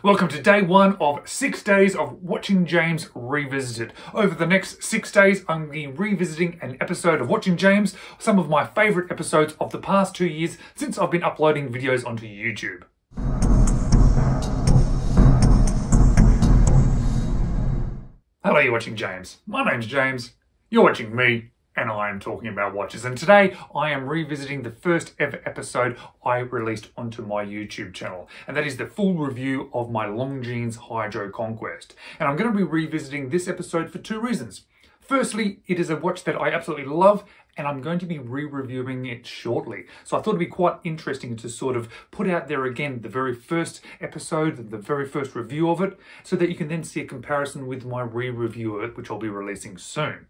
Welcome to day one of 6 days of Watching James Revisited. Over the next 6 days, I'm going to be revisiting an episode of Watching James, some of my favourite episodes of the past 2 years since I've been uploading videos onto YouTube. Hello, you're watching James. My name's James, you're watching me, and I am talking about watches. And today I am revisiting the first ever episode I released onto my YouTube channel. And that is the full review of my Longines Hydroconquest. And I'm going to be revisiting this episode for two reasons. Firstly, it is a watch that I absolutely love, and I'm going to be re-reviewing it shortly. So I thought it'd be quite interesting to sort of put out there again the very first episode, the very first review of it, so that you can then see a comparison with my re-review of it, which I'll be releasing soon.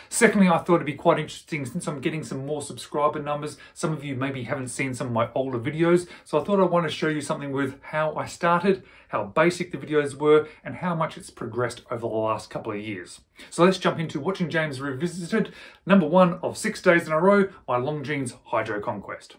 Secondly, I thought it'd be quite interesting since I'm getting some more subscriber numbers. Some of you maybe haven't seen some of my older videos, so I thought I want to show you something with how I started, how basic the videos were, and how much it's progressed over the last couple of years. So let's jump into Watching James Revisited, number 1 of 6 days in a row, my Longines Hydroconquest.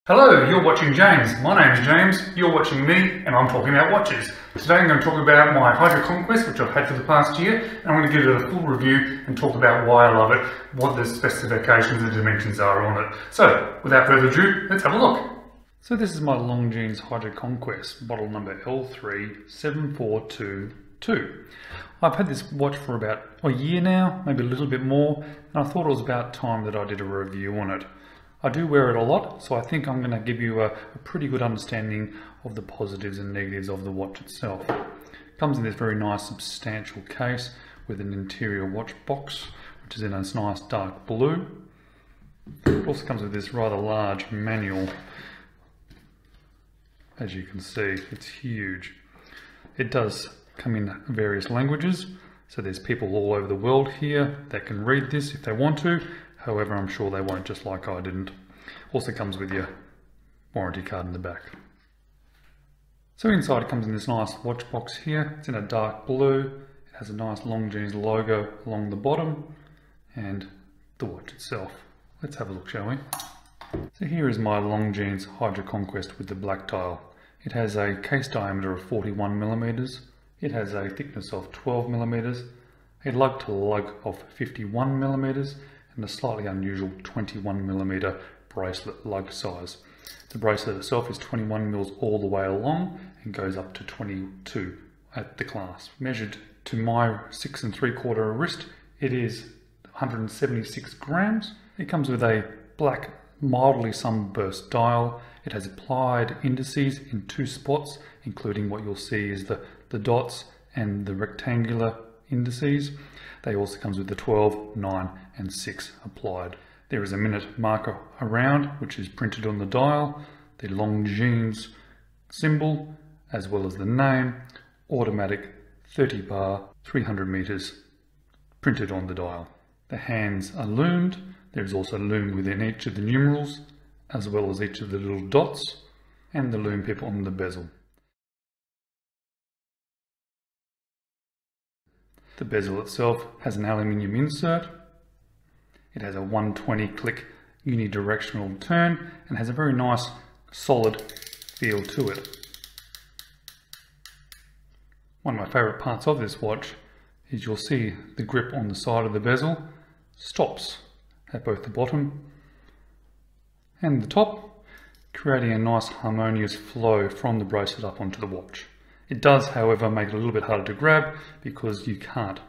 Hello, you're watching James. My name's James, you're watching me, and I'm talking about watches. Today I'm going to talk about my Hydroconquest, which I've had for the past year, and I'm going to give it a full review and talk about why I love it, what the specifications and dimensions are on it. So, without further ado, let's have a look. So this is my Longines Hydroconquest, model number L37422. I've had this watch for about a year now, maybe a little bit more, and I thought it was about time that I did a review on it. I do wear it a lot, so I think I'm going to give you a pretty good understanding of the positives and negatives of the watch itself. It comes in this very nice substantial case with an interior watch box, which is in a nice dark blue. It also comes with this rather large manual. As you can see, it's huge. It does come in various languages, so there's people all over the world here that can read this if they want to. However, I'm sure they won't, just like I didn't. Also comes with your warranty card in the back. So inside it comes in this nice watch box here. It's in a dark blue. It has a nice Longines logo along the bottom and the watch itself. Let's have a look, shall we? So here is my Longines Hydroconquest with the black dial. It has a case diameter of 41mm. It has a thickness of 12mm, a lug to lug of 51mm, and a slightly unusual 21mm bracelet lug size. The bracelet itself is 21mm all the way along and goes up to 22 at the clasp. Measured to my 6 3/4 wrist, it is 176 grams. It comes with a black mildly sunburst dial. It has applied indices in 2 spots, including what you'll see is the dots and the rectangular indices. They also comes with the 12, 9 and 6 applied. There is a minute marker around which is printed on the dial, the Longines symbol, as well as the name, automatic 30 bar, 300 meters, printed on the dial. The hands are loomed. There is also loom within each of the numerals, as well as each of the little dots, and the loom pip on the bezel. The bezel itself has an aluminium insert. It has a 120 click unidirectional turn and has a very nice solid feel to it. One of my favourite parts of this watch is you'll see the grip on the side of the bezel stops at both the bottom and the top, creating a nice harmonious flow from the bracelet up onto the watch. It does, however, make it a little bit harder to grab because you can't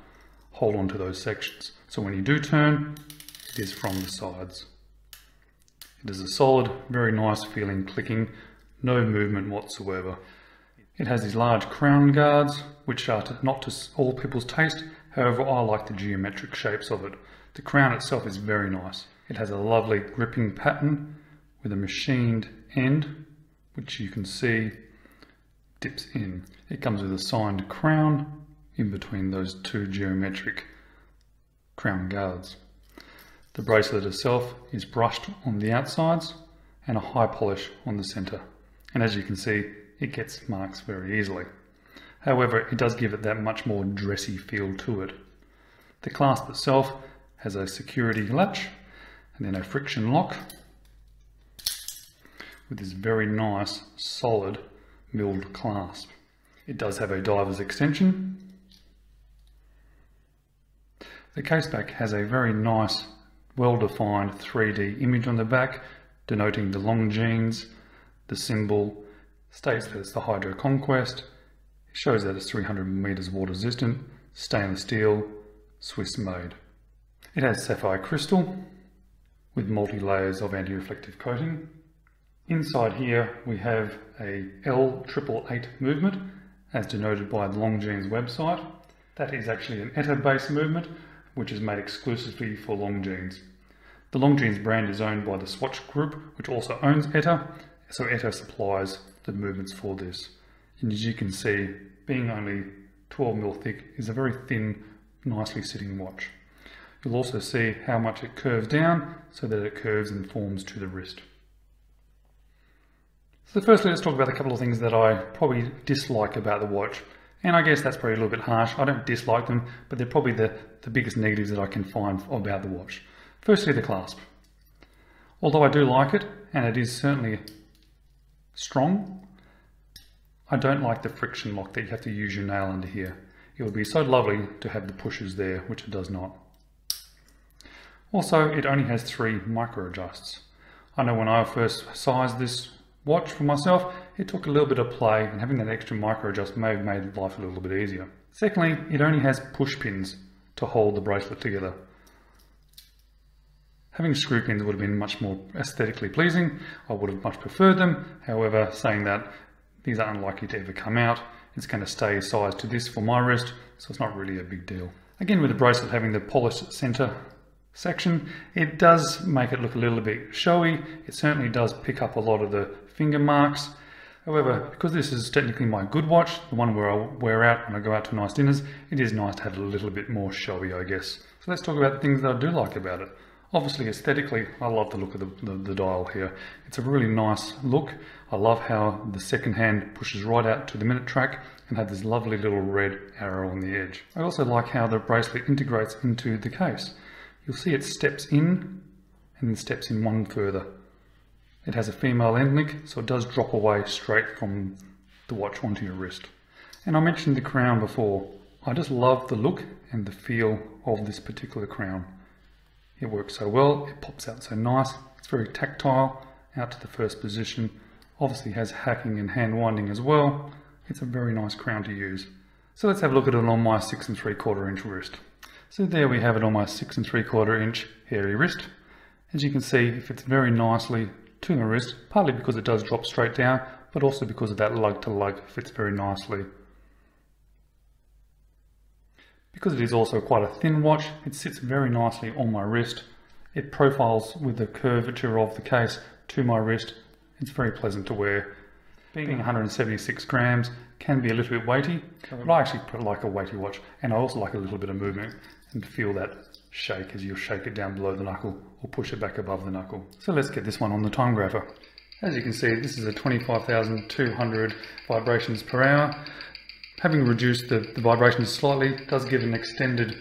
hold on to those sections. So when you do turn, it is from the sides. It is a solid, very nice feeling clicking, no movement whatsoever. It has these large crown guards, which are not to all people's taste. However, I like the geometric shapes of it. The crown itself is very nice. It has a lovely gripping pattern with a machined end, which you can see dips in. It comes with a signed crown in between those 2 geometric crown guards. The bracelet itself is brushed on the outsides and a high polish on the center. And as you can see, it gets marks very easily. However, it does give it that much more dressy feel to it. The clasp itself has a security latch and then a friction lock. with this very nice, solid, milled clasp. It does have a diver's extension. The case back has a very nice, well-defined 3D image on the back, denoting the Longines. The symbol states that it's the Hydroconquest. It shows that it's 300 meters water resistant, stainless steel, Swiss made. It has sapphire crystal with multi-layers of anti-reflective coating. Inside here we have a L888 movement, as denoted by the Longines website. That is actually an ETA-based movement, which is made exclusively for Longines. The Longines brand is owned by the Swatch Group, which also owns ETA, so ETA supplies the movements for this. And as you can see, being only 12mm thick is a very thin, nicely sitting watch. You'll also see how much it curves down so that it curves and forms to the wrist. So firstly, let's talk about a couple of things that I probably dislike about the watch. And I guess that's probably a little bit harsh. I don't dislike them, but they're probably the biggest negatives that I can find about the watch. Firstly, the clasp. Although I do like it, and it is certainly strong, I don't like the friction lock that you have to use your nail under here. It would be so lovely to have the pushers there, which it does not. Also, it only has 3 micro adjusts. I know when I first sized this watch for myself, it took a little bit of play, and having that extra micro adjust may have made life a little bit easier. Secondly, it only has push pins to hold the bracelet together. Having screw pins would have been much more aesthetically pleasing. I would have much preferred them. However, saying that, these are unlikely to ever come out. It's going to stay sized to this for my wrist, so it's not really a big deal. Again, with the bracelet having the polished center section, it does make it look a little bit showy. It certainly does pick up a lot of the finger marks. However, because this is technically my good watch, the one where I wear out when I go out to nice dinners, it is nice to have it a little bit more showy, I guess. So let's talk about the things that I do like about it. Obviously, aesthetically, I love the look of the dial here. It's a really nice look. I love how the second hand pushes right out to the minute track and have this lovely little red arrow on the edge. I also like how the bracelet integrates into the case. You'll see it steps in and then steps in one further. It has a female end link, so it does drop away straight from the watch onto your wrist. And I mentioned the crown before. I just love the look and the feel of this particular crown. It works so well, it pops out so nice, it's very tactile, out to the first position. Obviously has hacking and hand winding as well. It's a very nice crown to use. So let's have a look at it on my 6 3/4 inch wrist. So there we have it on my 6 3/4 inch hairy wrist. As you can see, it fits very nicely to my wrist, partly because it does drop straight down, but also because of that lug to lug fits very nicely. Because it is also quite a thin watch, it sits very nicely on my wrist. It profiles with the curvature of the case to my wrist. It's very pleasant to wear. Being 176 grams can be a little bit weighty, but I actually like a weighty watch, and I also like a little bit of movement and to feel that shake as you shake it down below the knuckle or push it back above the knuckle. So let's get this one on the time grapher. As you can see, this is a 25,200 vibrations per hour. Having reduced the vibrations slightly does give an extended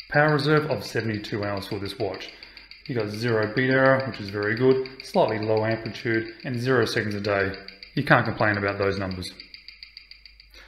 power reserve of 72 hours for this watch. You got 0 beat error, which is very good, slightly low amplitude, and 0 seconds a day. You can't complain about those numbers.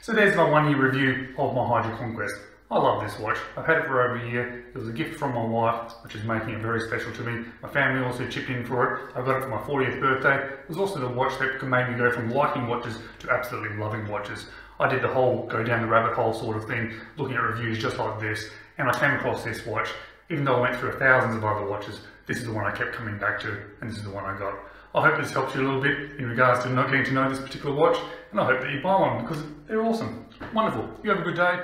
So there's my 1 year review of my Hydroconquest. I love this watch. I've had it for over a year. It was a gift from my wife, which is making it very special to me. My family also chipped in for it. I got it for my 40th birthday. It was also the watch that made me go from liking watches to absolutely loving watches. I did the whole go down the rabbit hole sort of thing, looking at reviews just like this, and I came across this watch. Even though I went through thousands of other watches, this is the one I kept coming back to, and this is the one I got. I hope this helps you a little bit in regards to not getting to know this particular watch, and I hope that you buy one because they're awesome. Wonderful. You have a good day.